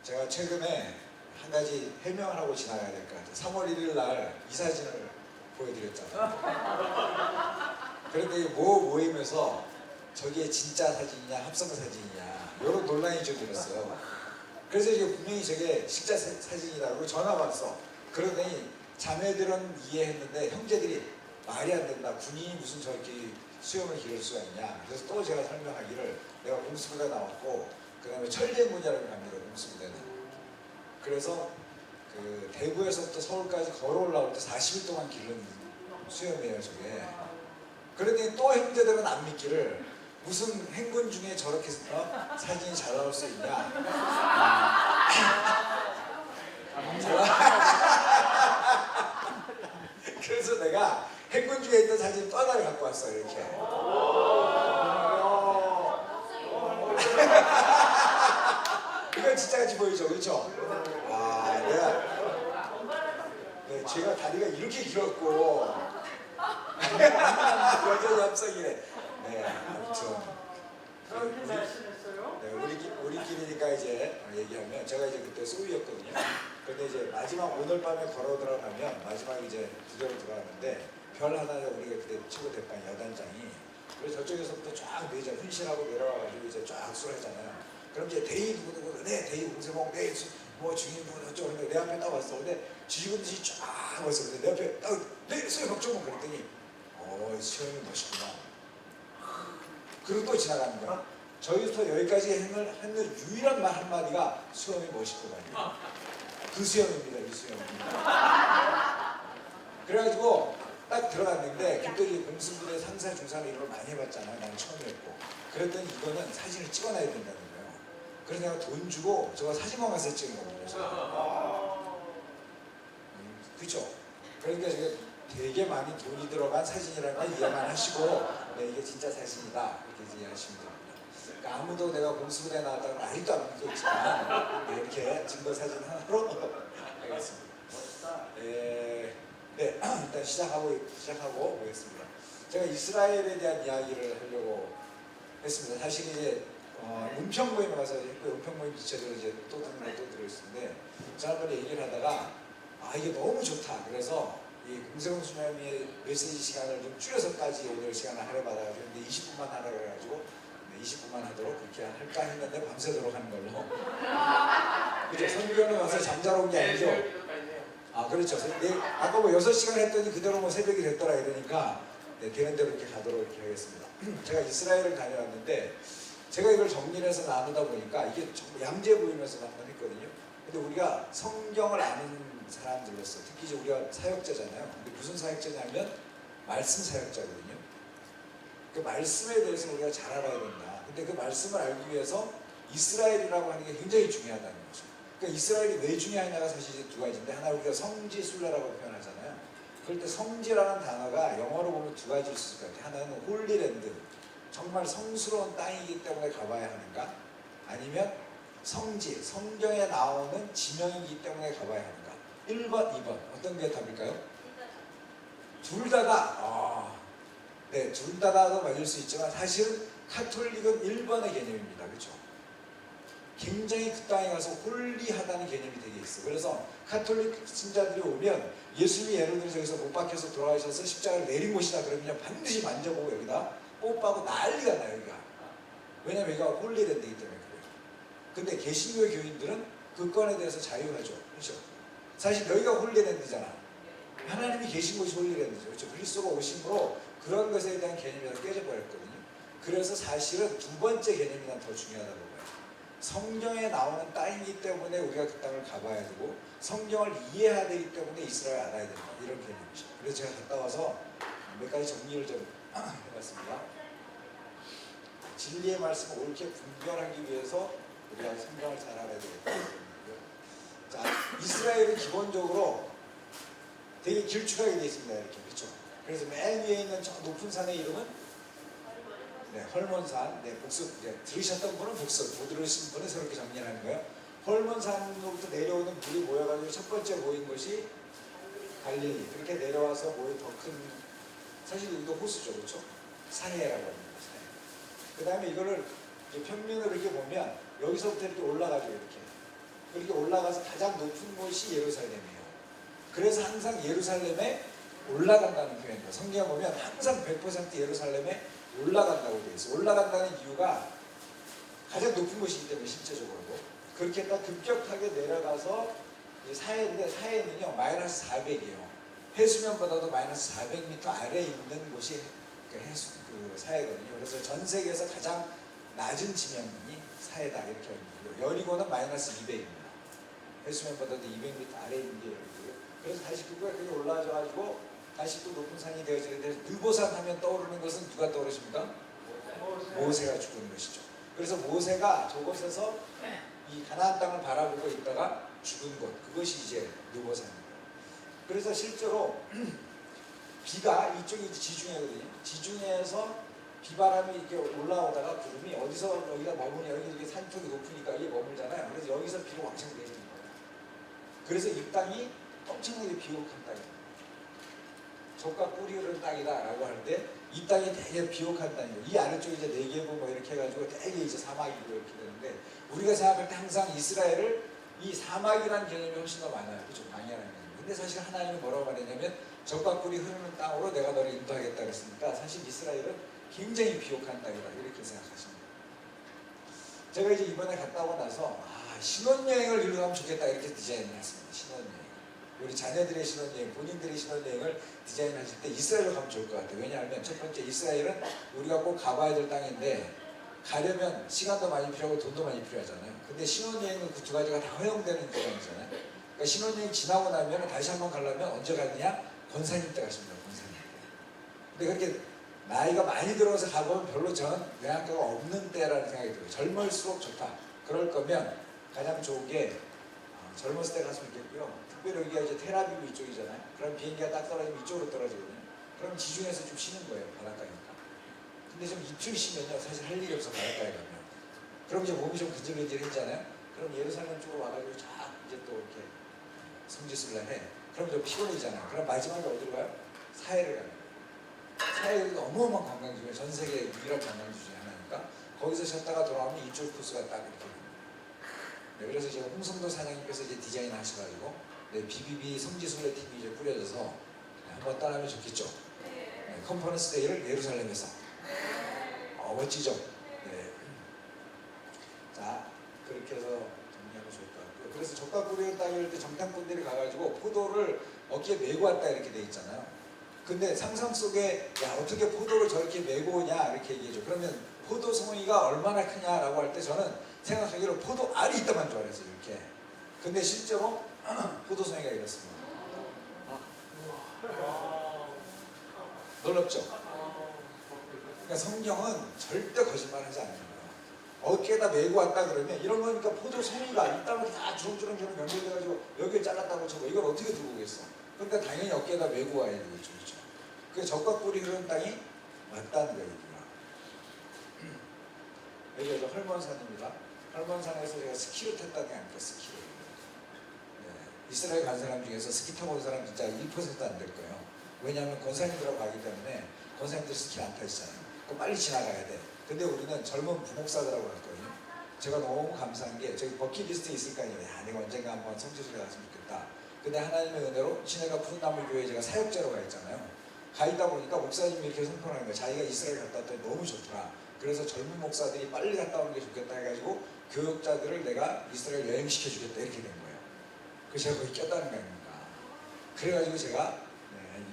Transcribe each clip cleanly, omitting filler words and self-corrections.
제가 최근에 한 가지 해명을 하고 지나가야 될 것 같아요. 3월 1일 날 이 사진을 보여드렸잖아요. 그런데 이 모임에서 저게 진짜 사진이냐 합성 사진이냐 이런 논란이 좀 일었어요. 그래서 이게 분명히 저게 실제 사진이라고 전화 왔어. 그러더니 자매들은 이해했는데 형제들이 말이 안 된다. 군인이 무슨 저렇게 수염을 기를 수가 있냐. 그래서 또 제가 설명하기를 내가 공수부대 나왔고 그 다음에 천리문이라고 합니다. 공수부대는. 그래서 그 대구에서부터 서울까지 걸어 올라올 때 40일 동안 기른 수염이에요 저게. 그러더니 또 형제들은 안 믿기를 무슨 행군 중에 저렇게 사진이 잘 나올 수 있냐. 그래서 내가 행군 중에 있던 사진 또 하나를 갖고 왔어 이렇게. 이건 진짜같이 보이죠, 그렇죠? 제가 다리가 이렇게 길었고 여전히 합성이네. 네, 아무튼 우리끼리니까 이제 얘기하면 제가 이제 그때 소위였거든요. 근데 이제 마지막 오늘 밤에 걸어 들어가면 마지막 이제 부대로 들어가는데 별 하나 우리가 그때 최고 대판 여단장이 그래서 저쪽에서부터 쫙 내자 훈시하고 내려와가지고 이제 쫙 수하잖아요. 그럼 이제 대위 누구누구 네 대위 공세봉 네 뭐 중인분 어쩌고 근데 내 앞에 딱 왔어. 근데 지지군 듯이 쫙 왔어. 근데 내 앞에 딱 네 수영 걱정은 그랬더니 수영이 멋있구나. 그리고 또 지나가는 거야. 저기부터 여기까지 했는 유일한 말 한마디가 수영이 멋있구나. 그 수영입니다. 이 수영입니다. 그래가지고 딱 들어갔는데 그때 공수부대 상사 중사는 이런 걸 많이 해봤잖아요. 난 처음이었고. 그랬더니 이거는 사진을 찍어놔야 된다는 거예요. 그래서 내가 돈 주고 저거 사진관 가서 찍은 거거든요. 그렇죠? 그러니까 제가 되게 많이 돈이 들어간 사진이라는 걸 이해만 하시고 네, 이게 진짜 사진이다 이렇게 이해하시면 됩니다. 그러니까 아무도 내가 공수부대 나왔다고 아직도 안 믿고 있지만 네, 이렇게 증거 사진 하나로 하겠습니다. 네, 일단 시작하고 보겠습니다. 제가 이스라엘에 대한 이야기를 하려고 했습니다. 사실 이제 은평 모임에 가서 그 은평 모임 지체적으로 이제 또 들어있는데 지난번에 얘기를 하다가 이게 너무 좋다. 그래서 이 공세봉 수녀님의 메시지 시간을 좀 줄여서까지 오늘 시간을 하려받아요. 그런데 20분만 하라고 해가지고 20분만 하도록 그렇게 할까 했는데 밤새도록 하는 걸로. 그죠? 선교는 와서 잠자러 온 게 아니죠? 그렇죠. 아까 뭐 6시간 했더니 그대로 뭐 새벽이 됐더라 이러니까 네, 되는 대로 이렇게 가도록 이렇게 하겠습니다. 제가 이스라엘을 다녀왔는데 제가 이걸 정리를 해서 나누다 보니까 이게 정말 양재 보이면서 한번 했거든요. 근데 우리가 성경을 아는 사람들로서 특히 이제 우리가 사역자잖아요. 근데 무슨 사역자냐면 말씀 사역자거든요. 그 말씀에 대해서 우리가 잘 알아야 된다. 근데 그 말씀을 알기 위해서 이스라엘이라고 하는 게 굉장히 중요하다는 거죠. 그러니까 이스라엘이 왜 중요하냐가 사실 이제 두 가지인데 하나 우리가 성지 순례라고 표현하잖아요. 그럴 때 성지라는 단어가 영어로 보면 두 가지일 수 있을 것 같아요. 하나는 홀리랜드, 정말 성스러운 땅이기 때문에 가봐야 하는가? 아니면 성지, 성경에 나오는 지명이기 때문에 가봐야 하는가? 1번, 2번 어떤 게 답일까요? 둘 다다. 네, 둘 다다도 맞을 수 있지만 사실은 카톨릭은 1번의 개념입니다. 그렇죠? 굉장히 그 땅에 가서 홀리하다는 개념이 되게 있어요. 그래서 카톨릭 신자들이 오면 예수님이 예를 들어서 여기서 못 박혀서 돌아가셔서 십자가를 내린 곳이다 그러면 반드시 만져보고 여기다 뽀뽀하고 난리가 나요. 여기가. 왜냐면 여기가 홀리랜드이기 때문에 그래요. 근데 개신교 교인들은 그 건에 대해서 자유하죠. 그렇죠? 사실 여기가 홀리랜드잖아. 하나님이 계신 곳이 홀리랜드죠. 그렇죠? 그리스도가 오심으로 그런 것에 대한 개념이 다 깨져버렸거든요. 그래서 사실은 두 번째 개념이 난 더 중요하다고 봐요. 성경에 나오는 땅이기 때문에 우리가 그 땅을 가봐야 되고 성경을 이해해야 되기 때문에 이스라엘 알아야 된다. 이런 개념이죠. 그래서 제가 갔다 와서 몇 가지 정리를 좀 해봤습니다. 진리의 말씀을 옳게 분별하기 위해서 우리가 성경을 잘 알아야 되겠다. 자, 이스라엘은 기본적으로 되게 길쭉하게 되어 있습니다. 이렇게. 그렇죠? 그래서 맨 위에 있는 저 높은 산의 이름은 네, 헐몬산. 네, 복습. 네, 들으셨던 분은 복습, 못 들으신 분은 새롭게 정리하는 거예요. 헐몬산으로부터 내려오는 물이 모여가지고 첫 번째 모인 것이 갈릴리. 그렇게 내려와서 모인 더 큰, 사실 여기도 호수죠. 그렇죠? 사해라고 합니다. 사해. 그 다음에 이거를 평면으로 이렇게 보면 여기서부터 이렇게 올라가죠. 이렇게. 그렇게 올라가서 가장 높은 곳이 예루살렘이에요. 그래서 항상 예루살렘에 올라간다는 표현이에요. 성경에 보면 항상 100% 예루살렘에 올라간다고 되어 있어요. 올라간다는 이유가 가장 높은 곳이기 때문에 실제적으로 그렇게 했다 급격하게 내려가서 사해인데 사해는요 마이너스 400이에요. 해수면보다도 마이너스 400m 아래에 있는 곳이 그 사해거든요. 그래서 전 세계에서 가장 낮은 지면이 사해다 이렇게 합니다. 여리고는 마이너스 200입니다. 해수면보다도 200m 아래에 있는 게 여리고요. 그래서 다시 그거에 올라와가지고 다시 또 높은 산이 되어지게 돼서 느보산 하면 떠오르는 것은 누가 떠오르십니까? 모세가 죽은 것이죠. 그래서 모세가 저곳에서 이 가나안 땅을 바라보고 있다가 죽은 곳, 그것이 이제 느보산입니다. 그래서 실제로 비가 이쪽이 지중해거든요. 지중해에서 비바람이 이렇게 올라오다가 구름이 어디서 여기가 머무냐, 여기 이렇게 산 쪽이 높으니까 이게 머물잖아요. 그래서 여기서 비가 왕창 내리는 거예요. 그래서 이 땅이 엄청나게 비옥한 땅이에요. 젖과 꿀이 흐르는 땅이다라고 하는데 이 땅이 되게 비옥한 땅이에요. 이 아래쪽에 이제 네게부 뭐 이렇게 해가지고 되게 이제 사막이고 이렇게 되는데 우리가 생각할 때 항상 이스라엘을 이 사막이라는 개념이 훨씬 더 많아요. 그죠? 광야라는 개념. 근데 사실 하나님이 뭐라고 말했냐면 젖과 꿀이 흐르는 땅으로 내가 너를 인도하겠다 그랬으니까 사실 이스라엘은 굉장히 비옥한 땅이다 이렇게 생각하십니다. 제가 이제 이번에 갔다 오고 나서 신혼여행을 이리로 가면 좋겠다 이렇게 디자인을 했습니다. 신혼여행. 우리 자녀들의 신혼여행, 본인들의 신혼여행을 디자인하실 때 이스라엘로 가면 좋을 것 같아요. 왜냐하면 첫 번째 이스라엘은 우리가 꼭 가봐야 될 땅인데 가려면 시간도 많이 필요하고 돈도 많이 필요하잖아요. 근데 신혼여행은 그 두 가지가 다 허용되는 기간이잖아요. 그러니까 신혼여행 지나고 나면 다시 한번 가려면 언제 가느냐? 권사님 때 가십니다. 권사님 때. 근데 그렇게 나이가 많이 들어서 가보면 별로 저는 영향가가 없는 때라는 생각이 들어요. 젊을수록 좋다. 그럴 거면 가장 좋은 게 젊었을 때 갔으면 좋겠고요. 특별히 여기가 이제 테라비브 이쪽이잖아요. 그럼 비행기가 딱 떨어지면 이쪽으로 떨어지거든요. 그럼 지중해에서 좀 쉬는 거예요. 바닷가니까. 근데 좀 이틀 쉬면요. 사실 할 일이 없어 바닷가에 가면. 그럼 이제 몸이 좀 근질근질해지잖아요. 그럼 예루살렘 쪽으로 와가지고 쫙 이제 또 이렇게 성지순례 해. 그럼 좀 피곤해지잖아요. 그럼 마지막에 어디로 가요? 사해를 가요. 사해가 어마어마한 관광지고요. 전 세계 유일한 관광지 중에 하나니까 거기서 쉬었다가 돌아오면 이쪽 코스가 딱 이렇게 됩니다. 네, 그래서 제가 홍성도 사장님께서 이제 디자인 하셔가지고 BBB 성지순례 팀이 이제 꾸려져서 한번 떠나면 좋겠죠. 네, 컨퍼런스 데이를 예루살렘에서 멋지죠. 네. 자 그렇게 해서 정리하면 좋을 것 같고요. 그래서 젖과 꿀이 땅일 때 정탐꾼들이 가가지고 포도를 어깨에 메고 왔다 이렇게 돼 있잖아요. 근데 상상 속에 야 어떻게 포도를 저렇게 메고 오냐 이렇게 얘기해줘. 그러면 포도 송이가 얼마나 크냐라고 할 때 저는 생각하기로 포도 알이 있다만 줄 알았어요. 이렇게. 근데 실제로 포도 송이가 이렇습니다. 놀랍죠? 그러니까 성경은 절대 거짓말하지 않는 거예요. 어깨에다 메고 왔다 그러면 이런 거니까 포도 송이가 이 땅을 다 주렁주렁 연결돼가지고 여기를 잘랐다고 쳐봐. 이걸 어떻게 들고 오겠어? 그러니까 당연히 어깨에다 메고 와야 되겠죠. 그렇죠? 그게 젖과 꿀이 흐르는 땅이 맞다는 거예요. 여기가 헐몬산입니다. 헐몬산에서 제가 스키를 탔다는 게 아닙니까? 스키를. 네. 이스라엘 간 사람 중에서 스키 타본 사람 진짜 1%도 안 될 거예요. 왜냐하면 권사님들하고 가기 때문에 권사님들 스키 안 타시잖아요. 그럼 빨리 지나가야 돼. 근데 우리는 젊은 부목사들하고 갔거든요. 제가 너무 감사한 게 저기 버킷리스트에 있을 거 아니에요. 야, 내가 언젠가 한번 성지순례 갔으면 좋겠다. 근데 하나님의 은혜로 시내가 푸른나물 교회에 제가 사역자로 가 있잖아요. 가 있다 보니까 목사님이 이렇게 선포하는 거예요. 자기가 이스라엘 갔다 왔더니 너무 좋더라. 그래서 젊은 목사들이 빨리 갔다 오는 게 좋겠다 해가지고 교육자들을 내가 이스라엘 여행시켜주겠다 이렇게 된 거예요. 그래서 제가 거기 꼈다는 거 아닙니까? 그래가지고 제가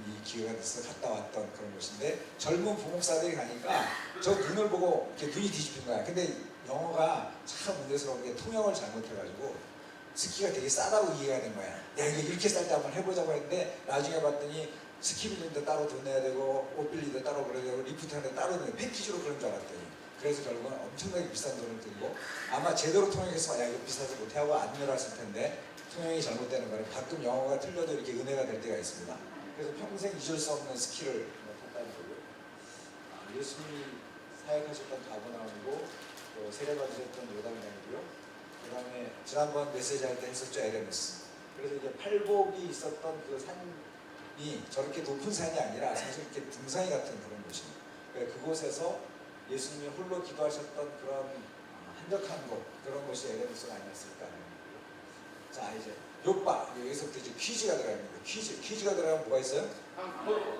이 기회가 돼서 갔다 왔던 그런 곳인데 젊은 부목사들이 가니까 저 눈을 보고 이렇게 눈이 뒤집힌 거야. 근데 영어가 참 문제스러운 게 통역을 잘못해가지고 스키가 되게 싸다고 이해가 된 거야. 야 이게 이렇게 쌀 때 한번 해보자고 했는데 나중에 봤더니 스키 빌리는데 따로 돈 내야 되고 옷 빌리는데 따로 그래야 되고 리프트 하는데 따로 내야 되고 패키지로 그런 줄 알았더니 그래서 결국은 엄청나게 비싼 돈을 들고 아마 제대로 통역해서 야 이거 비싸서 못하고 안 내려왔을 텐데 통역이 잘못되는 거는 가끔 영어가 틀려도 이렇게 은혜가 될 때가 있습니다. 그래서 평생 잊을 수 없는 스키를 탔다는 거고요. 예수님이 사역하셨던 가버나움이고 또 세례받으셨던 요단강이고요. 그 다음에 지난번 메시지 할 때 했었죠. 에레메스. 그래서 이제 팔복이 있었던 그 산이 저렇게 높은 산이 아니라 사실 이렇게 등산이 같은 그런 곳입니다. 그러니까 그곳에서 예수님이 홀로 기도하셨던 그런 한적한 곳, 그런 곳이 에레메스가 아니었을까 하는 거고요. 자 이제 요빠 여기서부터 이제 퀴즈가 들어갑니다. 퀴즈가 들어가면 뭐가 있어요?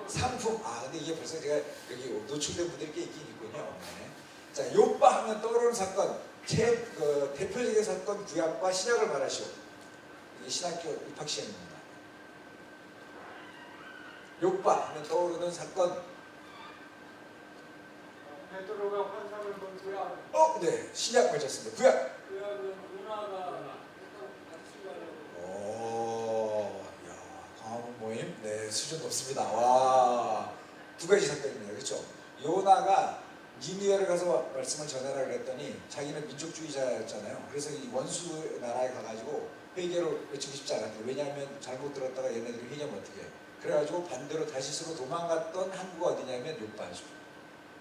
상품. 아 근데 이게 벌써 제가 여기 노출된 분들이 꽤 있긴 있군요. 네. 자 요빠 하면 떠오르는 사건 대표적인 사건 구약과 신약을 말하시오. 이게 신학교 입학 시험입니다. 요빠 하면 떠오르는 사건. 베드로가 환상을 본 구약. 네 신약 맞췄습니다. 구약. 구약은 요나가 같이 가려고. 오, 야, 광화문 모임, 네 수준 높습니다. 와, 두 가지 사건입니다. 그렇죠? 요나가 니느웨를 가서 말씀을 전해라 그랬더니 자기는 민족주의자였잖아요. 그래서 이 원수 나라에 가가지고 회개를 외치고 싶지 않았대요. 왜냐하면 잘못 들었다가 얘네들이 회개하면 어떻게 해요? 그래가지고 반대로 다시스로 도망갔던 항구가 어디냐면 요빠죠.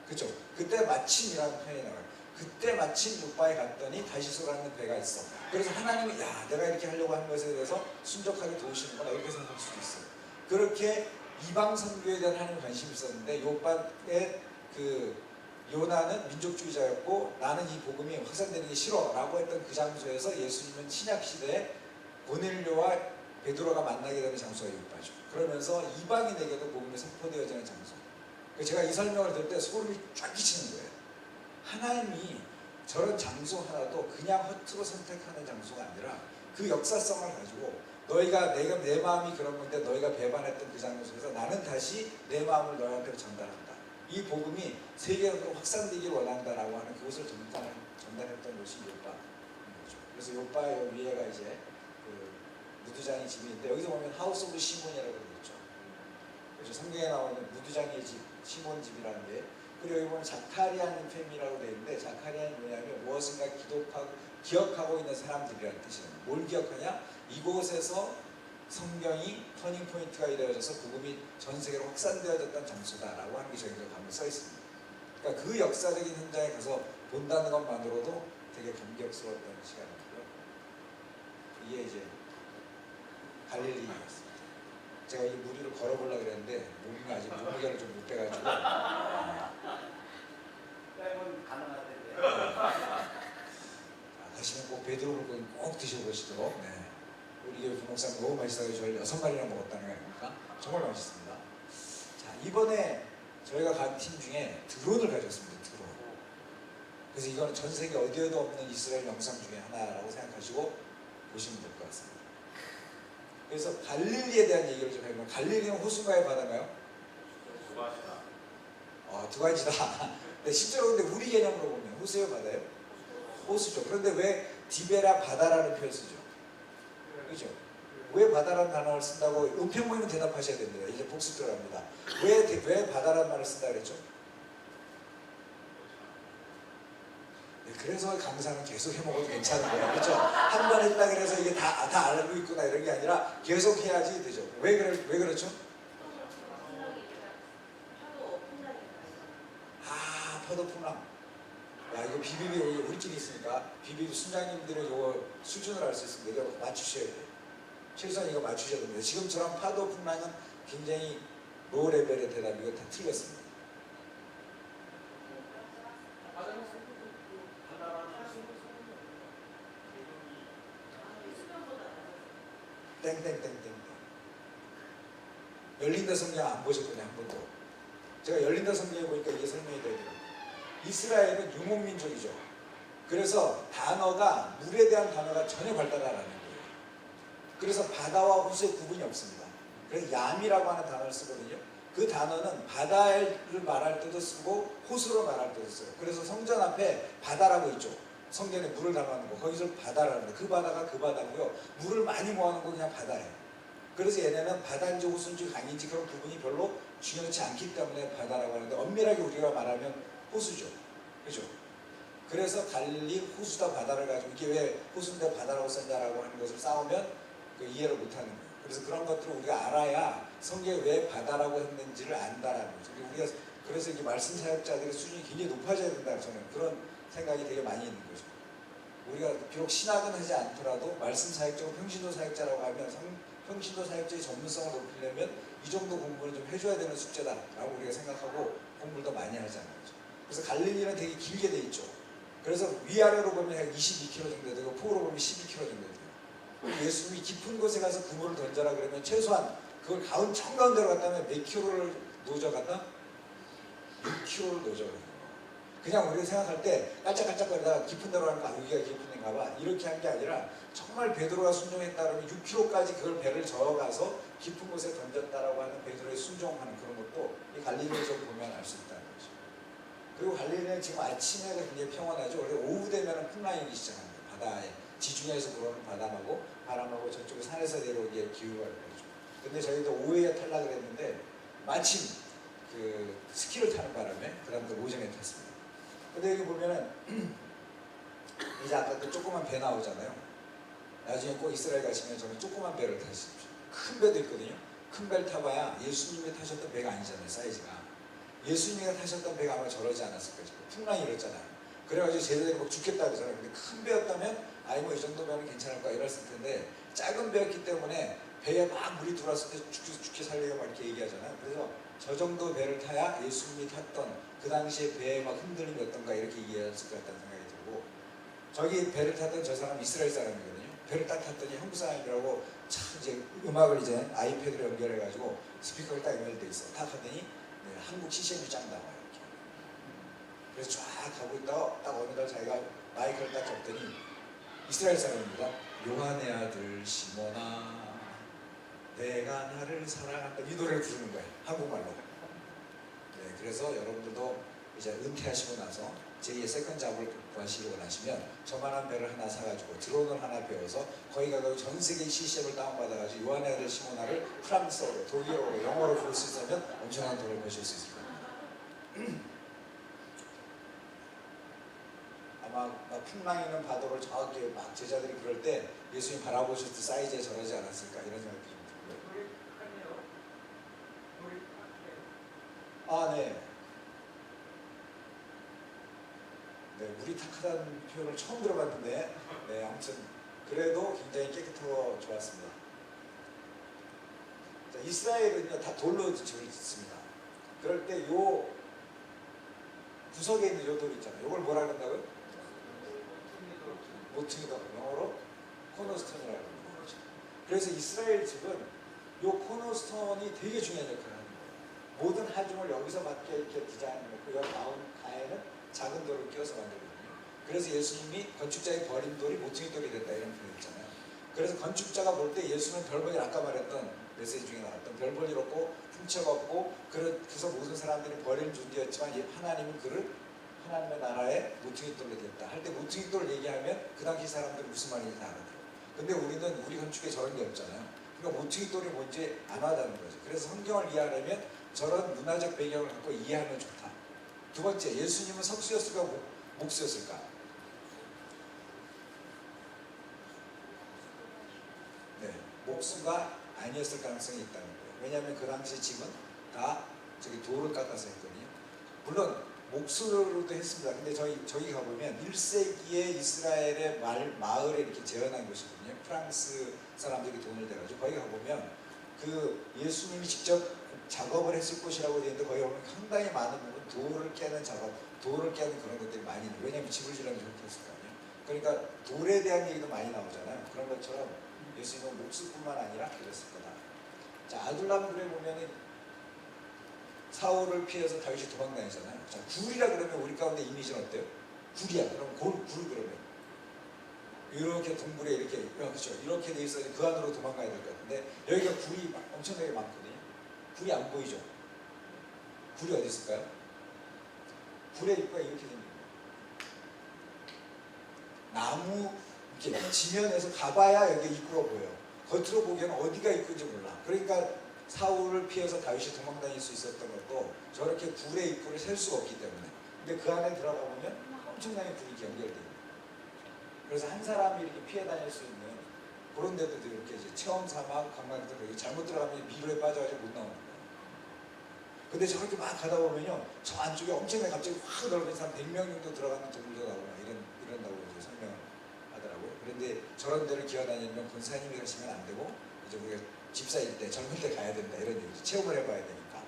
그렇죠? 그때 마침이라는 표현이 나와요. 그때 마침 요빠에 갔더니 다시스라는 배가 있어. 그래서 하나님이 야 내가 이렇게 하려고 한 것에 대해서 순적하게 도우시는구나 이렇게 생각할 수도 있어요. 그렇게 이방 선교에 대한 하나님 관심이 있었는데 요빠의 요나는 민족주의자였고 나는 이 복음이 확산되는 게 싫어라고 했던 그 장소에서 예수님은 신약 시대에 고넬료와 베드로가 만나게 되는 장소가 요빠죠. 그러면서 이방인에게도 복음이 선포되어지는 장소. 제가 이 설명을 들을 때 소름이 쫙 끼치는 거예요. 하나님이 저런 장소 하나도 그냥 허투루 선택하는 장소가 아니라 그 역사성을 가지고 너희가 내 마음이 그런 건데 너희가 배반했던 그 장소에서 나는 다시 내 마음을 너희한테 전달한다. 이 복음이 세계적으로 확산되길 원한다라고 하는 그것을 전달했던 것이 요빠인 거죠. 그래서 요빠의 위에가 이제 무두장의 집이 있는데 여기서 보면 하우스 오브 시몬이라고 되어있죠. 그래서 성경에 나오는 무두장의 집, 시몬 집이라는 게. 그리고 여기 보면 자카리아는 팸이라고 되어 있는데 자카리아는 뭐냐면 무엇인가 기억하고 있는 사람들이라는 뜻이에요. 뭘 기억하냐? 이곳에서 성경이 터닝 포인트가 이루어져서 복음이 전 세계로 확산되어졌던 장소다라고 하는 게 저희가 가면 써 있습니다. 그러니까 그 역사적인 현장에 가서 본다는 것만으로도 되게 감격스러웠던 시간이고요. 이게 이제 갈릴리였습니다. 제가 이 무리를 걸어보려고 그랬는데 몸이 아직 몸무게를 좀 못 빼가지고 빼면 가능하던데. 다시는 꼭 베드로 물고기 꼭 드셔보시도록. 네. 우리 교회 부목사님 너무 맛있어서 저희 6마리나 먹었다는 거 아닙니까? 정말 맛있습니다. 자 이번에 저희가 간 팀 중에 드론을 가져왔습니다. 드론. 그래서 이거는 전 세계 어디에도 없는 이스라엘 영상 중에 하나라고 생각하시고 보시면 될 것 같습니다. 그래서 갈릴리에 대한 얘기를 좀 해보면 갈릴리는 호수인가요? 바다인가요? 두 가지다. 네, 실제로 근데 우리 개념으로 보면 호수예요? 바다예요? 호수죠. 그런데 왜 디베라 바다라는 표현을 쓰죠? 그죠? 왜 바다라는 단어를 쓴다고 은평 모이면 대답하셔야 됩니다. 이제 복습 들어갑니다. 왜 바다라는 말을 쓴다 그랬죠? 네, 그래서 강사는 계속 해먹어도 괜찮은 거예요. 그렇죠? 한 번 했다 그래서 이게 다 알고 있구나 이런 게 아니라 계속 해야지 되죠. 왜 그렇죠? 파도 풍랑. 야 이거 비비비 우리끼리 있으니까 비비비 순장님들은 이거 수준을 알 수 있습니다. 이거 맞추셔야 돼요. 최소한 이거 맞추셔야 됩니다. 지금처럼 파도 풍랑은 굉장히 로우 레벨의 대답. 이거 다 틀렸습니다. 땡땡땡땡. 열린다 성경 안 보셨군요. 한 번도. 제가 열린다 성경에 보니까 이게 설명이 되더라고요. 이스라엘은 유목민족이죠. 그래서 단어가 물에 대한 단어가 전혀 발달 안 하는 거예요. 그래서 바다와 호수의 구분이 없습니다. 그래서 얌이라고 하는 단어를 쓰거든요. 그 단어는 바다를 말할 때도 쓰고 호수로 말할 때도 써요. 그래서 성전 앞에 바다라고 있죠. 성전에 물을 담아놓은 거. 거기서 바다라는 거예요. 그 바다가 그 바다고요. 물을 많이 모아놓은 거 그냥 바다예요. 그래서 얘네는 바다인지 호수인지 강인지 그런 구분이 별로 중요치 않기 때문에 바다라고 하는데 엄밀하게 우리가 말하면 호수죠. 그죠? 그래서 갈릴리 호수다 바다를 가지고 이게 왜 호수인데 바다라고 쓴다라고 하는 것을 싸우면 이해를 못하는 거예요. 그래서 그런 것들을 우리가 알아야 성경에 왜 바다라고 했는지를 안다라는 거죠. 우리가 그래서 이게 말씀 사역자들의 수준이 굉장히 높아져야 된다. 저는 그런 생각이 되게 많이 있는 거죠. 우리가 비록 신학은 하지 않더라도 말씀 사역자고 평신도 사역자라고 하면 평신도 사역자의 전문성을 높이려면 이 정도 공부는 좀 해줘야 되는 숙제다라고 우리가 생각하고 공부를 더 많이 하자는 거죠. 그래서 갈릴리는 되게 길게 돼 있죠. 그래서 위아래로 보면 한 22km 정도 되고 폭으로 보면 12km 정도 돼요. 예수님이 깊은 곳에 가서 그물을 던져라 그러면 최소한 그걸 가운 청가운데로 갔다면 몇 킬로를 노져갔다? 6킬로를 노져갔다. 그냥 우리가 생각할 때 깔짝깔짝거리다가 깊은 데로 가니까 여기가 깊은 데인가 봐 이렇게 한 게 아니라 정말 베드로가 순종했다면 6km까지 그걸 배를 저어가서 깊은 곳에 던졌다라고 하는 베드로의 순종하는 그런 것도 이 갈릴리에서 보면 알 수 있다는 거죠. 그리고 갈릴리는 지금 아침에는 굉장히 평온하죠. 원래 오후 되면 풍랑이 오기 시작합니다. 바다에 지중해에서 불어오는 바람하고 저쪽에 산에서 내려오기에 기후가 그러죠. 근데 저희도 오후에 탈락을 했는데 마침 그 스키를 타는 바람에 그 다음부터 오전에 탔습니다. 근데 여기 보면은 이제 아까 그 조그만 배 나오잖아요. 나중에 꼭 이스라엘 가시면 저는 조그만 배를 타십시오. 큰 배도 있거든요. 큰 배를 타봐야 예수님이 타셨던 배가 아니잖아요. 사이즈가. 예수님이 타셨던 배가 아마 저러지 않았을 거죠. 풍랑이 이랬잖아요. 그래가지고 제자들이 막 죽겠다 그러잖아요. 근데 큰 배였다면 아니 뭐 이 정도면 괜찮을까 이랬을 텐데 작은 배였기 때문에 배에 막 물이 들어왔을 때 죽게 살려고 막 이렇게 얘기하잖아요. 그래서 저 정도 배를 타야 예수님이 탔던 그 당시에 배에 막 흔들림이 어떤가 이렇게 이해했을 것 같다는 생각이 들고, 저기 배를 탔던 저 사람 이스라엘 사람이거든요. 배를 딱 탔더니 한국 사람이라고 참 이제 음악을 이제 아이패드로 연결해가지고 스피커를 딱 연결돼 있어. 딱 하더니 네, 한국 CCM이 쫙 나와요. 이렇게. 그래서 쫙 가고 있다가 딱 어느 날 자기가 마이크를 딱 잡더니 이스라엘 사람입니다. 요한의 아들 시몬아 내가 나를 사랑한다 이 노래를 부르는 거예요. 한국말로. 네, 그래서 여러분들도 이제 은퇴하시고 나서 제2의 세컨 잡을 구하시기 원하시면 저만한 배를 하나 사가지고 드론을 하나 배워서 거기 가서 전 세계 CCM을 다운받아가지고 요한의 아들 시몬아를 프랑스어로, 독일어로, 영어로 부를 수 있으면 엄청난 돈을 버실 수 있을 겁니다. 아마 막 풍랑 있는 바다를 저렇게 막 제자들이 그럴 때 예수님 바라보실 때 사이즈에 저러지 않았을까 이런 생각이 좀 들고요. 아, 네. 네, 물이 탁하다는 표현을 처음 들어봤는데, 네, 아무튼 그래도 굉장히 깨끗하고 좋았습니다. 자, 이스라엘은요 다 돌로 집을 짓습니다. 그럴 때 요 구석에 있는 요 돌 있잖아요. 요걸 뭐라 그런다고요? 모퉁이돌, 영어로 코너스톤이라고 하는 거죠. 그래서 이스라엘 집은 요 코너스톤이 되게 중요한 역할을 하는 거예요. 모든 하중을 여기서 맞게 이렇게 디자인해놓고 여기 나온 가에는 작은 돌을 끼워서 만들거든요. 그래서 예수님이 건축자의 버린 돌이 모퉁이돌이 됐다 이런 표현 있잖아요. 그래서 건축자가 볼 때 예수는 별 볼일 아까 말했던 메시지 중에 나왔던 별 볼일 없고 흉처가 없고 그래서 모든 사람들이 버릴 존재였지만 하나님은 그를 하나님의 나라에 모퉁이돌로 됐다 할 때 모퉁이돌 얘기하면 그 당시 사람들이 무슨 말인지 다 알아들어요. 근데 우리는 우리 건축에 저런 게 없잖아요. 그러니까 모퉁이돌이 뭔지 안 와닿는 거죠. 그래서 성경을 이해하려면 저런 문화적 배경을 갖고 이해하면 좋다. 두 번째, 예수님은 석수였을까 목수였을까? 네, 목수가 아니었을 가능성이 있다는 거예요. 왜냐하면 그 당시 집은 다 저기 돌을 깎아서 했거든요. 물론 목수로도 했습니다. 근데 저기 가보면 1세기에 이스라엘의 마을에 이렇게 재현한 곳이거든요. 프랑스 사람들이 돈을 대가지고 거기 가보면 그 예수님이 직접 작업을 했을 곳이라고 되어 있는데 거기 보면 상당히 많은 부분 돌을 깨는 작업, 돌을 깨는 그런 것들이 많이 있는 거예요. 왜냐하면 집을 지려면 저렇게 했을 거 아니에요. 그러니까 돌에 대한 얘기도 많이 나오잖아요. 그런 것처럼 예수님은 목수뿐만 아니라 그랬을 거다. 자, 아둘람굴에 보면은 사울을 피해서 다윗이 도망다니잖아요. 자, 굴이라 그러면 우리 가운데 이미지는 어때요? 굴이야. 그럼 굴 그러면 이렇게 동굴에 이렇게 그렇죠. 이렇게 돼 있어야 그 안으로 도망가야 될 것 같은데 여기가 굴이 엄청나게 많거든요. 굴이 안 보이죠? 굴이 어디 있을까요? 굴의 입구가 이렇게 생깁니다. 나무 이렇게 지면에서 가봐야 여기 입구가 보여요. 겉으로 보기에는 어디가 입구인지 몰라. 그러니까 사울을 피해서 다윗이 도망다닐 수 있었던 것도 저렇게 굴의 입구를 셀 수가 없기 때문에. 근데 그 안에 들어가 보면 엄청나게 굴이 연결되어 있는. 그래서 한 사람이 이렇게 피해 다닐 수 있는 그런 데들도 이렇게 이제 체험 사막, 관광객들 잘못 들어가면 미로에 빠져가지고 못 나오는 거예요. 근데 저렇게 막 가다 보면요, 저 안쪽에 엄청나게 갑자기 확 넓어서 한 100명 정도 들어가는 동굴도 나오고 이런다고 이제 설명을 하더라고요. 그런데 저런 데를 기어다니면 권사님이 가시면 안 되고 이제 우리가 집사일 때 젊을 때 가야 된다 이런 얘기죠. 체험을 해봐야 되니까.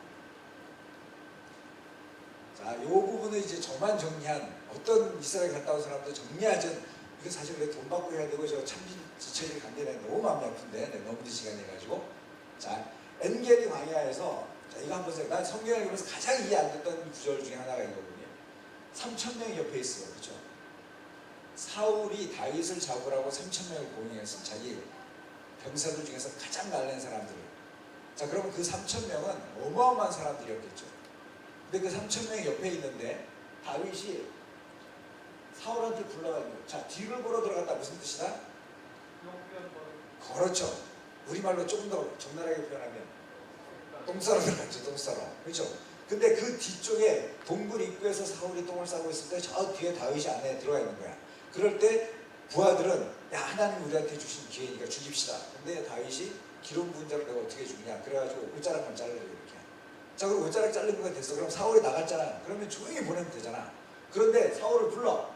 자, 이 부분은 이제 저만 정리한 어떤 이스라엘 갔다 온 사람도 정리하지 이거 사실 왜 돈 받고 해야 되고 저 참지체질 관계는 너무 마음이 아픈데 네, 너무 시간이 해가지고 자 엔겔이 광야에서 자 이거 한번 보세요. 난 성경을 읽으면서 가장 이해 안 됐던 구절 중에 하나가 이거거든요. 3,000명이 옆에 있어요. 그렇죠? 사울이 다윗을 잡으라고 3,000명을 공용했어. 자기 병사들 중에서 가장 날랜 사람들을. 자 그러면 그 3,000명은 어마어마한 사람들이었겠죠. 근데 그 3,000명이 옆에 있는데 다윗이 사울한테 불러가지고 자 뒤를 보러 들어갔다. 무슨 뜻이다? 용변 뭐 그렇죠. 우리말로 조금 더 적나라하게 표현하면 똥 싸러 들어갔죠. 똥 싸러. 그렇죠. 근데 그 뒤쪽에 동굴 입구에서 사울이 똥을 싸고 있을 때 저 뒤에 다윗이 안에 들어가 있는 거야. 그럴 때 부하들은 야 하나님 우리한테 주신 기회니까 죽입시다. 근데 다윗이 기름 부은 자를 내가 어떻게 죽이냐. 그래가지고 옷자락만 자르려고 이렇게. 자 그럼 옷자락 자르는 거 됐어. 그럼 사울이 나갔잖아. 그러면 조용히 보내면 되잖아. 그런데 사울을 불러.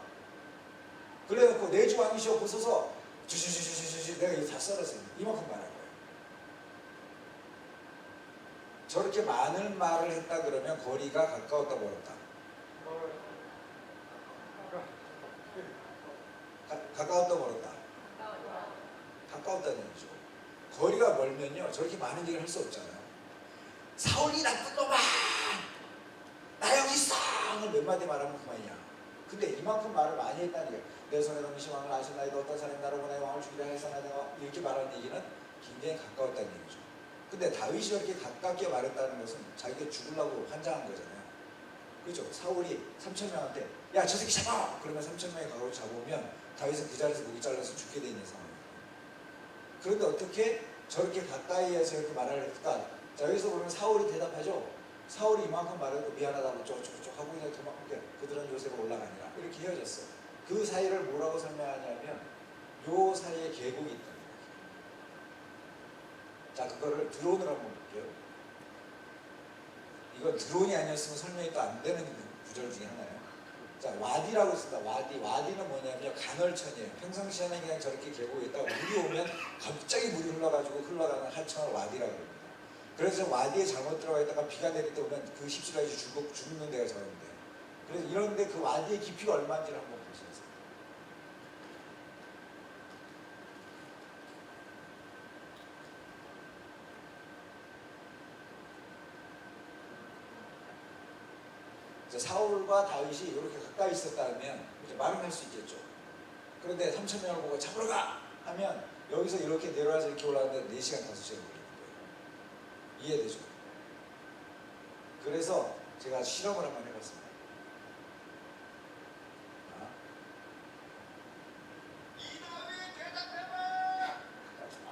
그래놓고 내 주 왕이시여 보소서 주주주주주주 내가 이거 다 썰었어요. 이만큼 말할 거예요. 저렇게 많은 말을 했다 그러면 거리가 가까웠다 멀었다. 가까웠다 멀었다. 가까웠다는 얘기죠. 거리가 멀면요 저렇게 많은 얘기를 할 수 없잖아요. 사울이 나쁜 놈아 나 여기 있어 몇 마디 말하면 그만이야. 근데 이만큼 말을 많이 했다는 얘기야. 내 손에 넘기신 왕을 아셨나이다. 어떤 사람이 나로 보내 왕을 죽이려 해서나 내가 이렇게 말하는 얘기는 굉장히 가까웠다는 얘기죠. 근데 다윗이 이렇게 가깝게 말했다는 것은 자기가 죽으려고 환장한 거잖아요. 그렇죠? 사울이 3,000명한테 야 저 새끼 잡아! 그러면 3,000명이 가고 잡으면 다윗은 그 자리에서 목이 잘라서 죽게 돼 있는 상황이에요. 그런데 어떻게 저렇게 가까이에서 이렇게 말을 했을까? 자 여기서 보면 사울이 대답하죠. 사울이 이만큼 말해도 미안하다고 쪼쪼쪼 하고 그냥 도망가게 그들은 요새로 올라가니라 이렇게 헤어졌어요. 그 사이를 뭐라고 설명하냐면 요 사이에 계곡이 있다는 거예요. 자 그거를 드론으로 한번 볼게요. 이건 드론이 아니었으면 설명이 또 안 되는 구절 중에 하나예요. 자 와디라고 씁니다. 와디는 뭐냐면 간헐천이에요. 평상시에는 그냥 저렇게 계곡에 있다가 물이 오면 갑자기 물이 흘러가지고 흘러가는 하천을 와디라고 합니다. 그래서 와디에 잘못 들어가 있다가 비가 내릴 때 오면 그 십시가지 죽는 데가 저런데. 그래서 이런데 그 와디의 깊이가 얼마인지를 한번 보세요. 사울과 다윗이 이렇게 가까이 있었다면 이제 말은 할 수 있겠죠. 그런데 3,000명을 보고 잡으러 가! 하면 여기서 이렇게 내려와서 이렇게 올라가는데 4시간 5시간 걸리는 거예요. 이해되죠? 그래서 제가 실험을 한번 해봤습니다. 이놈이 대답해봐!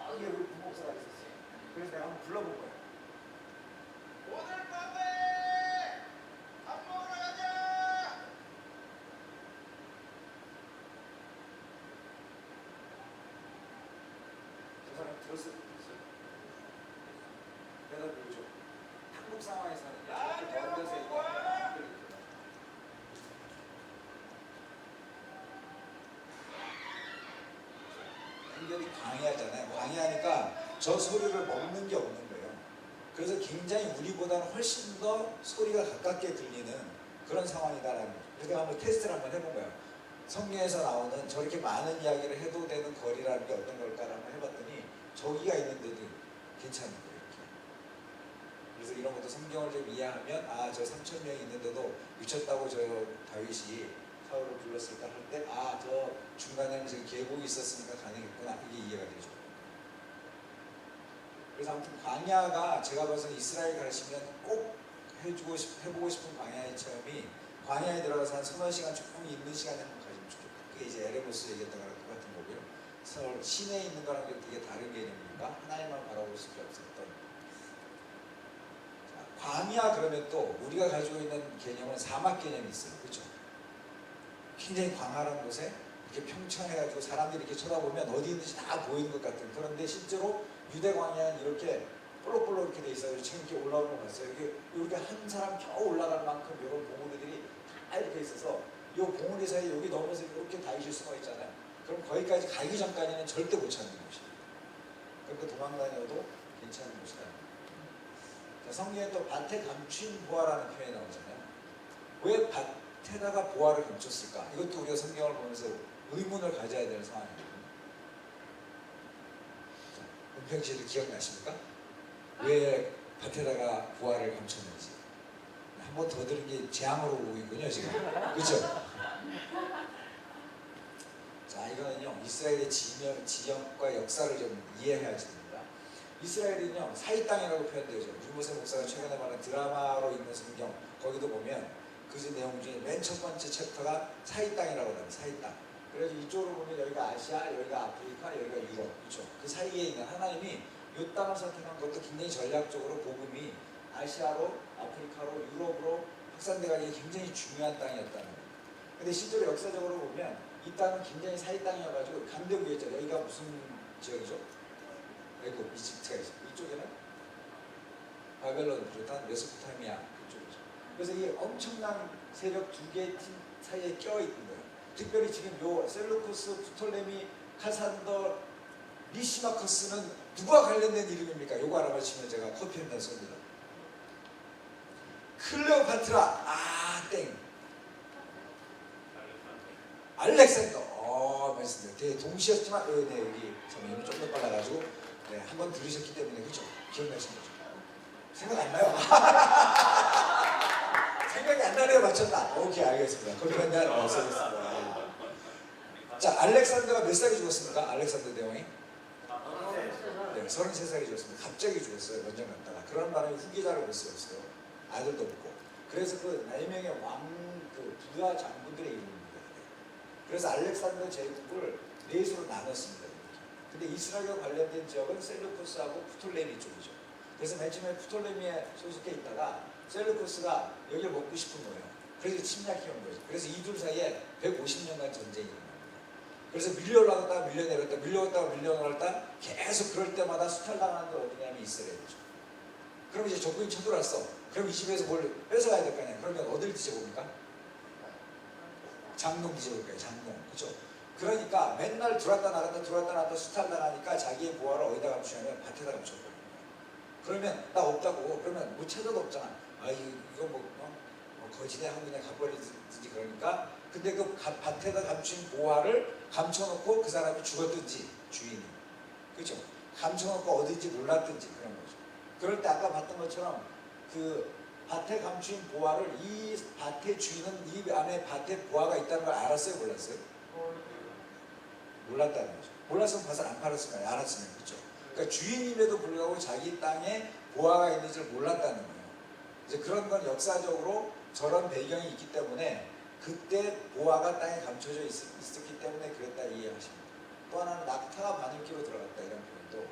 저기 우리 부목사가 있었어요. 그래서 내가 한번 불러본 거예요. 오늘 밤에 밥 먹으러 가자! 저 사람 들었어요? 대답이 오죠. 한국 상황에서는 이렇게 더운 데서 얘기하면 굉장히 광야잖아요. 광야니까 저 소리를 먹는 게 없는 거예요. 그래서 굉장히 우리보다는 훨씬 더 소리가 가깝게 들리는 그런 상황이다라는 거죠. 그래서 내가 한번 테스트를 한번 해본 거예요. 성경에서 나오는 저렇게 많은 이야기를 해도 되는 거리라는 게 어떤 걸까를 한번 해봤더니 저기가 있는데도 괜찮은 거예요. 이렇게. 그래서 이런 것도 성경을 좀 이해하면 아 저 3,000명이 있는데도 미쳤다고 저 다윗이 사울을 불렀을까 할 때 아 저 중간에는 지금 계곡이 있었으니까 가능했구나 이게 이해가 되죠. 그래서 아무튼 광야가 제가 봐서 이스라엘 가시면 꼭 해보고 싶은 광야의 체험이 광야에 들어가서 한 서너 시간 조금 있는 시간에 한번 가지면 좋겠다. 그게 이제 에레모스 얘기했던 거랑 똑같은 거고요. 서울 시내에 있는 거랑 되게 다른 개념이니까 하나님만 바라볼 수밖에 없었던. 자, 광야 그러면 또 우리가 가지고 있는 개념은 사막 개념이 있어요. 그렇죠? 굉장히 광활한 곳에 이렇게 평천해가지고 사람들이 이렇게 쳐다보면 어디 있는지 다 보이는 것 같은. 그런데 실제로 유대 광야는 이렇게 볼록볼록 이렇게 돼 있어요. 지금 이렇게 올라오는 거 봤어요. 이렇게 한 사람 겨우 올라갈 만큼 이런 봉우리들이 다 이렇게 있어서 이 봉우리 사이에 여기 넘어서 이렇게 다윗이 숨어 있잖아요. 그럼 거기까지 가기 전까지는 절대 못 찾는 곳이에요. 그러니까 도망다녀도 괜찮은 곳이다. 자, 성경에 또 밭에 감춘 보화라는 표현이 나오잖아요. 왜 밭에다가 보화를 감췄을까? 이것도 우리가 성경을 보면서 의문을 가져야 되는 상황이거든요. 은평 씨도 기억나십니까? 왜 밭에다가 보화를 감췄는지. 한 번 더 들은 게 재앙으로 보이군요 지금. 그렇죠? 자, 이거는요 이스라엘의 지형과 역사를 좀 이해해야 됩니다. 이스라엘은요 사이 땅이라고 표현되죠. 유모세 목사가 최근에 말한 드라마로 읽는 성경 거기도 보면 그 내용 중에 맨 첫 번째 챕터가 사이 땅이라고 합니다. 사이 땅. 그래서 이쪽으로 보면 여기가 아시아, 여기가 아프리카, 여기가 유럽, 그렇죠? 그 사이에 있는 하나님이 이 땅을 선택한 것도 굉장히 전략적으로 복음이 아시아로, 아프리카로, 유럽으로 확산돼가기 굉장히 중요한 땅이었다는 거예요. 근데 실제로 역사적으로 보면 이 땅은 굉장히 사이 땅이어가지고 강대국이었죠. 여기가 무슨 지역이죠? 애굽, 이집트가 있어요. 이쪽에는 바벨론, 비롯한 메소포타미아 그쪽이죠. 그래서 이 엄청난 세력 두 개의 팀 사이에 껴있는 거예요. 특별히 지금 요 셀루쿠스, 프톨레미, 카산더, 리시마커스는 누가 관련된 이름입니까? 요거 하나만 치면 제가 커피 한 잔 쏩니다. 클레오파트라, 땡. 알렉산더. 맞습니다. 되게 동시였지만, 네, 여기 선생님이 좀 더 빨라가지고, 네, 한번 들으셨기 때문에, 그죠? 기억나신 거죠? 생각 안 나요? 생각이 안 나네요, 맞췄나? 오케이, 알겠습니다. 커피 한 잔 쏘겠습니다. 자, 알렉산더가 몇 살에 죽었습니까? 알렉산더 대왕이? 네, 33살에 죽었습니다. 갑자기 죽었어요. 먼저 갔다가. 그런 바람에 후계자를 못 세웠어요. 아들도 없고. 그래서 그 4명의 그 부하 장군들의 이름입니다. 그래서 알렉산더 제국을 넷으로 나눴습니다. 근데 이스라엘과 관련된 지역은 셀루쿠스하고 프톨레미 쪽이죠. 그래서 맨 처음에 프톨레미에 소속해 있다가 셀루쿠스가 여기를 먹고 싶은 거예요. 그래서 침략해 온 거죠. 그래서 이 둘 사이에 150년간 전쟁이 일어납니다. 그래서 밀려올라갔다가 밀려내렸다, 밀려왔다가 밀려내렸다 계속 그럴 때마다 수탈당하는 게 어디냐면 이스라엘이죠. 그럼 이제 적군이 쳐들어왔어. 그럼 이 집에서 뭘 뺏어가야 될 거 아니야. 그러면 어딜 뒤져봅니까? 장롱 뒤져볼 거예요. 장롱. 그죠? 그러니까 맨날 들어왔다 나갔다 수탈당하니까 자기의 보화를 어디다 감추냐면 밭에다 감춰버려요. 그러면 나 없다고. 그러면 뭐 찾아도 없잖아. 이거 거지네 하고 그냥 가버리든지 그러니까. 근데 그 밭에다 감춘 보화를 감춰놓고 그 사람이 죽었든지 주인이. 그죠? 감춰놓고 어딘지 몰랐든지 그런 거죠. 그럴 때 아까 봤던 것처럼 그 밭에 감춘 보화를 이 밭의 주인은 이 안에 밭에 보화가 있다는 걸 알았어요? 몰랐어요? 몰랐다는 거죠. 몰랐으면 밭을 안 팔았을 거예요. 알았으면. 그렇죠? 그러니까 주인임에도 불구하고 자기 땅에 보화가 있는 줄 몰랐다는 거예요. 이제 그런 건 역사적으로 저런 배경이 있기 때문에 그때 보화가 땅에 감춰져 있었기 때문에 그랬다 이해하십니다. 또 하나는 낙타가 바늘기로 들어갔다 이런 표현도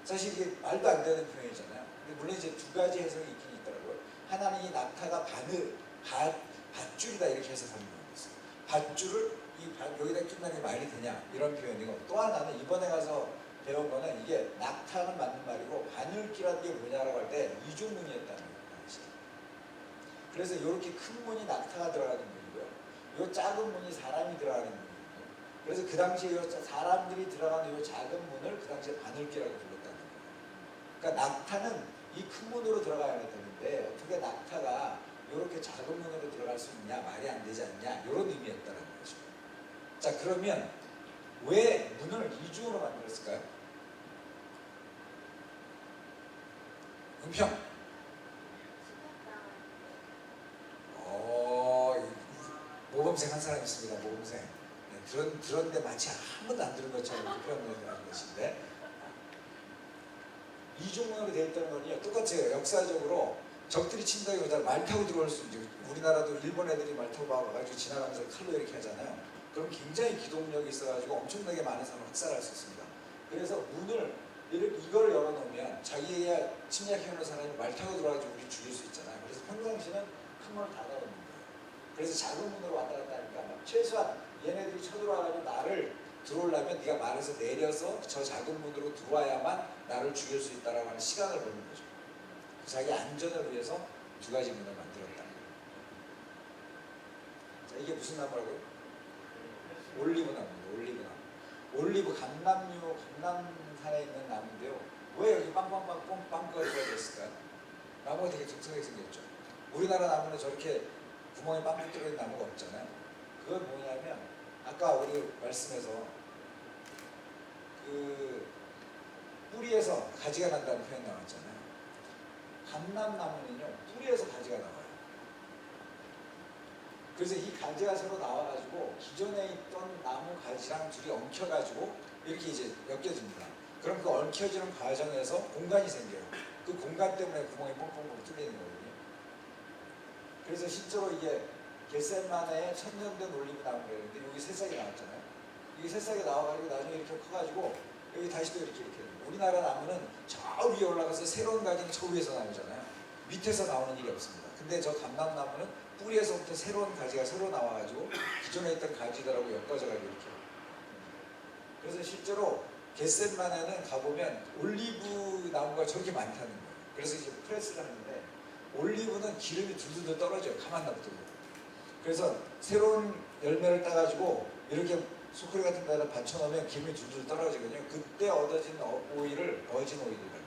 사실 이게 말도 안 되는 표현이잖아요. 근데 물론 이제 두 가지 해석이 있긴 있더라고요. 하나는 이 낙타가 밧줄이다 이렇게 해석하는 거였어요. 밧줄을 여기다 끼우는 게 말이 되냐 이런 표현이고, 또 하나는 이번에 가서 배운 거는 이게 낙타는 맞는 말이고 바늘기라는 게 뭐냐라고 할 때 이중문이었다는 거예요. 그래서 이렇게 큰 문이 낙타가 들어가는 문이고요. 이 작은 문이 사람이 들어가는 문이고요. 그래서 그 당시에 사람들이 들어가는 이 작은 문을 그 당시에 바늘기라고 불렀다는 거예요. 그러니까 낙타는 이 큰 문으로 들어가야 되는데 어떻게 낙타가 이렇게 작은 문으로 들어갈 수 있냐, 말이 안 되지 않냐 이런 의미였다는 거죠. 자, 그러면 왜 문을 이중으로 만들었을까요? 은평. 모범생 한 사람 있습니다. 모범생. 네, 들었는데 마치 한 번도 안 들은 것처럼 이렇게 표현하는 것인데, 이중문으로 되어 있다는 건요 똑같아요. 역사적으로 적들이 친다기보다 말 타고 들어올 수 있죠. 우리나라도 일본 애들이 말 타고 와가지고 지나가면서 칼로 이렇게 하잖아요. 그럼 굉장히 기동력이 있어가지고 엄청나게 많은 사람을 학살할 수 있습니다. 그래서 문을 이걸 열어놓으면 자기가 침략해오는 사람이 말 타고 들어와가지고 우리 죽일 수 있잖아요. 그래서 평상시는 큰 문을 닫아놓는 거예요. 그래서 작은 문으로 왔다 갔다 하니까 최소한 얘네들이 쳐들어와가지고 나를 들어오려면 네가 말에서 내려서 저 작은 문으로 들어와야만 나를 죽일 수 있다라고 하는 시간을 버는 거죠. 자기 안전을 위해서 두 가지 문을 만들었다. 자, 이게 무슨 나무라고요? 올리브나무입니다. 올리브나무. 올리브 감남산에 있는 나무인데요. 왜 여기 빵빵빵빵빵 써져 있을까요? 나무가 되게 독특하게 생겼죠. 우리나라 나무는 저렇게 구멍에 빵 뚫려 있는 나무가 없잖아요. 그건 뭐냐면 아까 우리 말씀에서 그 뿌리에서 가지가 난다는 표현 나왔잖아요. 감람나무는요 뿌리에서 가지가 나와요. 그래서 이 가지가 서로 나와가지고 기존에 있던 나무 가지랑 둘이 엉켜가지고 이렇게 이제 엮여집니다. 그럼 그 엉켜지는 과정에서 공간이 생겨요. 그 공간 때문에 구멍이 뻥뻥뻥 뚫리는 거거든요. 그래서 실제로 이게 겟세마네의 천년된 올리브 나무였는데 여기 새싹이 나왔잖아요. 이게 새싹이 나와가지고 나중에 이렇게 커가지고 여기 다시 또 이렇게 됩니다. 우리나라 나무는 저 위에 올라가서 새로운 가지는 저 위에서 나오잖아요. 밑에서 나오는 일이 없습니다. 근데 저 감람나무는 뿌리에서부터 새로운 가지가 새로 나와가지고 기존에 있던 가지들하고 엮어져가지고 이렇게. 그래서 실제로 겟세마네는 가보면 올리브 나무가 저렇게 많다는 거예요. 그래서 이제 프레스를 하는데 올리브는 기름이 둘둘 떨어져요. 가만 놔둬도. 그래서 새로운 열매를 따가지고 이렇게 소쿠리 같은 데다 받쳐놓으면 기름이 줄줄 떨어지거든요. 그때 얻어진 오일을 버진 오일이라고 해요.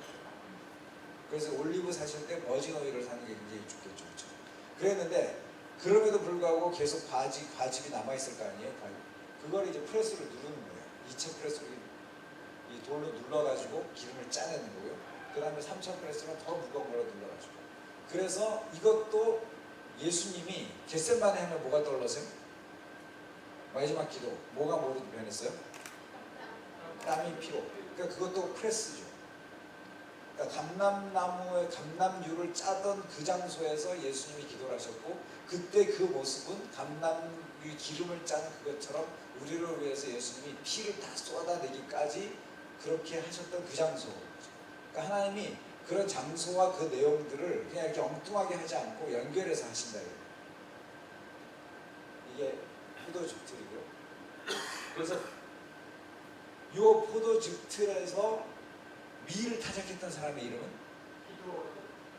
그래서 올리브 사실 때 버진 오일을 사는 게 굉장히 좋겠죠. 그렇죠? 그랬는데 그럼에도 불구하고 계속 과즙이 남아있을 거 아니에요. 그걸 이제 프레스로 누르는 거예요. 2차 프레스로 이 돌로 눌러가지고 기름을 짜내는 거고요. 그 다음에 3차 프레스는 더 무거운 걸로 눌러가지고. 그래서 이것도 예수님이 겟세마네 하면 뭐가 떠올랐어요? 마지막 기도 뭐가 뭐로 변했어요? 땀이 피로. 그러니까 그것도 프레스죠. 그러니까 감람나무의 감람유를 짜던 그 장소에서 예수님이 기도를 하셨고 그때 그 모습은 감람유 기름을 짜는 그것처럼 우리를 위해서 예수님이 피를 다 쏟아내기까지 그렇게 하셨던 그 장소. 그러니까 하나님이 그런 장소와 그 내용들을 그냥 이렇게 엉뚱하게 하지 않고 연결해서 하신다. 이게 포도즙 틀이고요. 그래서 이 포도즙 틀에서 밀을 타작했던 사람의 이름은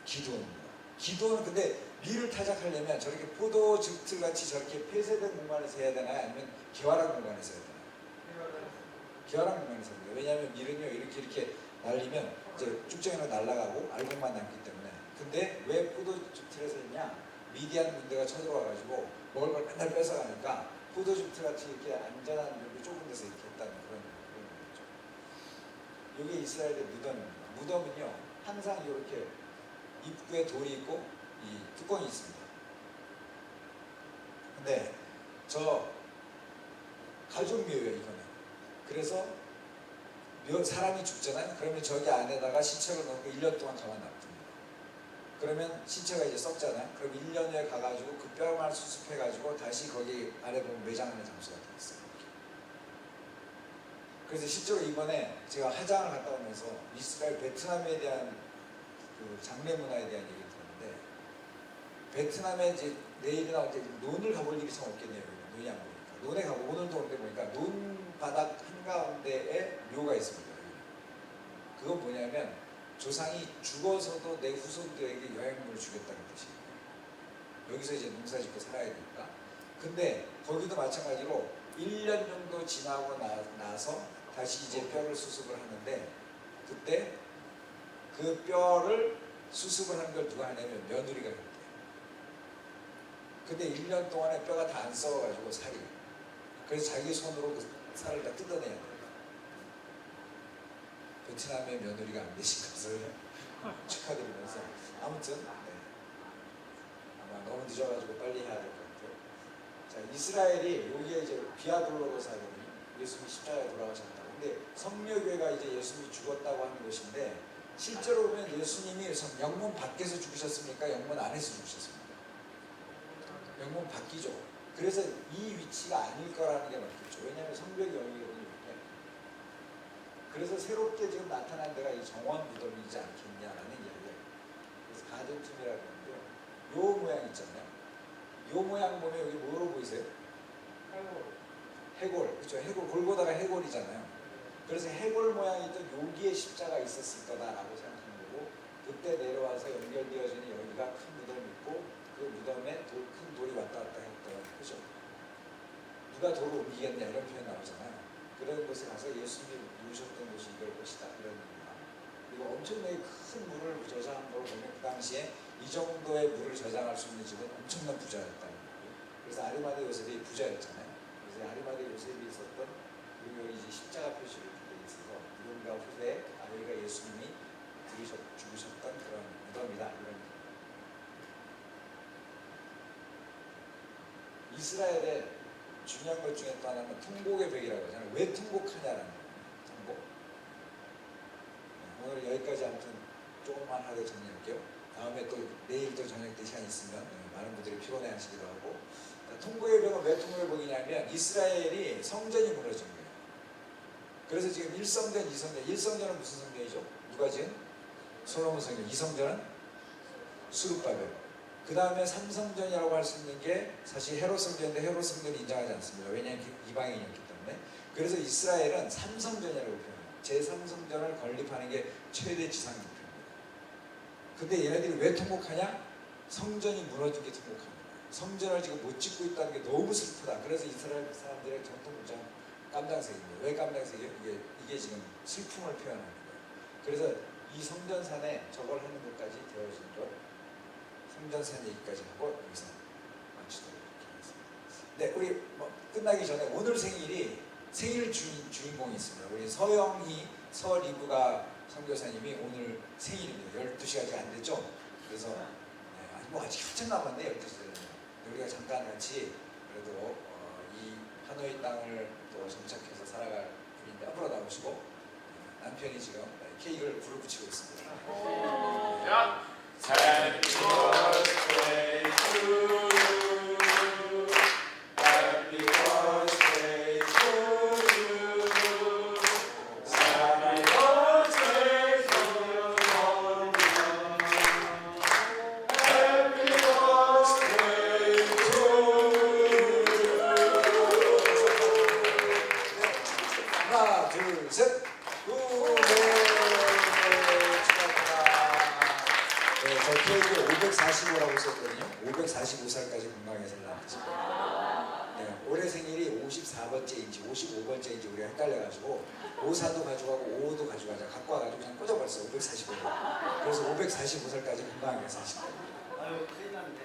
기드온입니다. 기드온은 근데 밀을 타작하려면 저렇게 포도즙 틀 같이 저렇게 폐쇄된 공간에서 해야 되나요? 아니면 개활한 공간에서 해야 되나요? 개활한 공간에서 해야 돼요. 왜냐하면 밀은요 이렇게 날리면 이제 쭉정이로 날아가고 알곡만 남기 때문에. 근데 왜 포도즙 틀에서 했냐? 미디안 군대가 쳐들어와가지고 먹을 걸 맨날 뺏어가니까 포도즙 틀 같이 이렇게 안전한 여기 좁은 데서 이렇게 했다는 그런 거죠. 이게 이스라엘의 무덤입니다. 무덤은요 항상 이렇게 입구에 돌이 있고 이 뚜껑이 있습니다. 근데 저 가족묘예요 이거는. 그래서 사람이 죽잖아요. 그러면 저기 안에다가 시체를 넣고 1년 동안 가만 놔둡니다. 그러면 시체가 이제 썩잖아요. 그럼 1년 후에 가가지고 그 뼈만 수습해가지고 다시 거기 안에 보면 매장하는 장소가 되어 있어요. 그래서 실제로 이번에 제가 화장을 갔다 오면서 이스라엘 베트남에 대한 그 장례 문화에 대한 얘기를 들었는데 베트남에 이제 내일이나 어제 논을 가볼 일이 참 없겠네요. 논이 안 보니까. 논에 가고 오늘도 오는데 보니까 논 바닥 한가운데에 묘가 있습니다. 그건 뭐냐면 조상이 죽어서도 내 후손들에게 여행물을 주겠다는 뜻이에요. 여기서 이제 농사 짓고 살아야 되니까. 근데 거기도 마찬가지로 1년 정도 지나고 나서 다시 이제 뼈를 수습을 하는데 그때 그 뼈를 수습을 하는 걸 누가 하냐면 며느리가 했대요. 근데 1년 동안에 뼈가 다 안 썩어가지고 살이. 그래서 자기 손으로 그 살을 다 뜯어내야 돼요. 베트남의 며느리가 안 되신 것을 축하드리면서 아무튼 네. 아마 너무 늦어가지고 빨리 해야 될 것 같아요. 자, 이스라엘이 여기에 이제 비아돌로고 사거든요. 예수님이 십자가에 돌아가셨다고. 근데 성묘교회가 이제 예수님이 죽었다고 하는 것인데 실제로 보면 예수님이 영문 밖에서 죽으셨습니까? 영문 안에서 죽으셨습니까? 영문 밖이죠. 그래서 이 위치가 아닐 거라는 게 맞겠죠. 왜냐하면 성벽이 여기거든요. 그래서 새롭게 지금 나타난 데가 이 정원 무덤이지 않겠냐라는 이야기예요. 그래서 가든툼이라고 하는데요. 요 모양 있잖아요. 요 모양 보면 여기 뭐로 보이세요? 해골. 그렇죠. 해골. 골고다가 해골이잖아요. 그래서 해골 모양이 있던 여기에 십자가 있었을 거다라고 생각하는 거고 그때 내려와서 연결되어지는 여기가 큰 무덤이 있고 그 무덤에 큰 돌이 왔다 갔다 했던 거죠. 누가 돌을 옮기겠냐 이런 표현 나오잖아요. 그런 곳에 가서 예수님이 누우셨던 곳이 이걸 것이다 이런 겁니다. 그리고 엄청나게 큰 물을 저장한 걸 보면 그 당시에 이 정도의 물을 저장할 수 있는 집은 엄청난 부자였다는 거예요. 그래서 아리마대 요셉이 부자였잖아요. 그래서 아리마대 요셉이 있었던 그리고 이제 십자가 표시를 이렇게 돼 있어서 누군가 후대 여기가 예수님이 죽으셨던 그런 무덤이다. 이런 이스라엘의 중요한 것 중에 또 하나는 통곡의 벽이라고 하잖아요. 왜 통곡하냐라는 거예요. 통곡. 오늘 여기까지 아무튼 조금만 하고 정리할게요. 다음에 또 내일 또 저녁 때 시간이 있으면 많은 분들이 피곤해 하시기도 하고. 통곡의 벽은 왜 통곡의 벽이냐면 이스라엘이 성전이 무너진 거예요. 그래서 지금 1성전, 2성전. 1성전은 무슨 성전이죠? 누가 지은? 솔로몬 성전. 2성전은 수룹바벨. 그 다음에 3성전이라고 할 수 있는 게 사실 헤롯 성전인데 헤롯 성전을 인정하지 않습니다. 왜냐하면 이방인이었기 때문에. 그래서 이스라엘은 3성전이라고 표현해요. 제3성전을 건립하는 게 최대 지상 목표입니다. 근데 얘네들이 왜 통곡하냐? 성전이 무너진 게 통곡하는 거예요. 성전을 지금 못 짓고 있다는 게 너무 슬프다. 그래서 이스라엘 사람들의 전통 문장 깜장색입니다. 왜 깜장색이에요? 이게 지금 슬픔을 표현하는 거예요. 그래서 이 성전산에 저걸 하는 것까지 되어진 것, 성전산 얘기까지 하고 여기서 마치도록 하겠습니다. 네, 우리 끝나기 전에 오늘 생일 주인공이 있습니다. 우리 서영희 서리부가 선교사님이 오늘 생일입니다. 12시가 아직 안 됐죠? 그래서 아직 한참 남았네. 12시는. 우리가 잠깐 같이 그래도 이 하노이 땅을 또 정착해서 살아갈 분인데 앞으로 나오시고 남편이 지금 케이크를 불을 붙이고 있습니다. 야! Happy birthday to you. Happy birthday to you. Happy birthday to you. Happy birthday to you. 하나, 둘, 셋. 저 케이크에 545라고 썼거든요. 545살까지 건강하게 살라는 네, 올해 생일이 54번째인지 55번째인지 우리가 헷갈려가지고 54도 가져가고 55도 가져가자 갖고 와가지고 그냥 꽂아버렸어. 545로. 그래서 545살까지 건강하게 사실 겁니다. 아유 큰일 났네.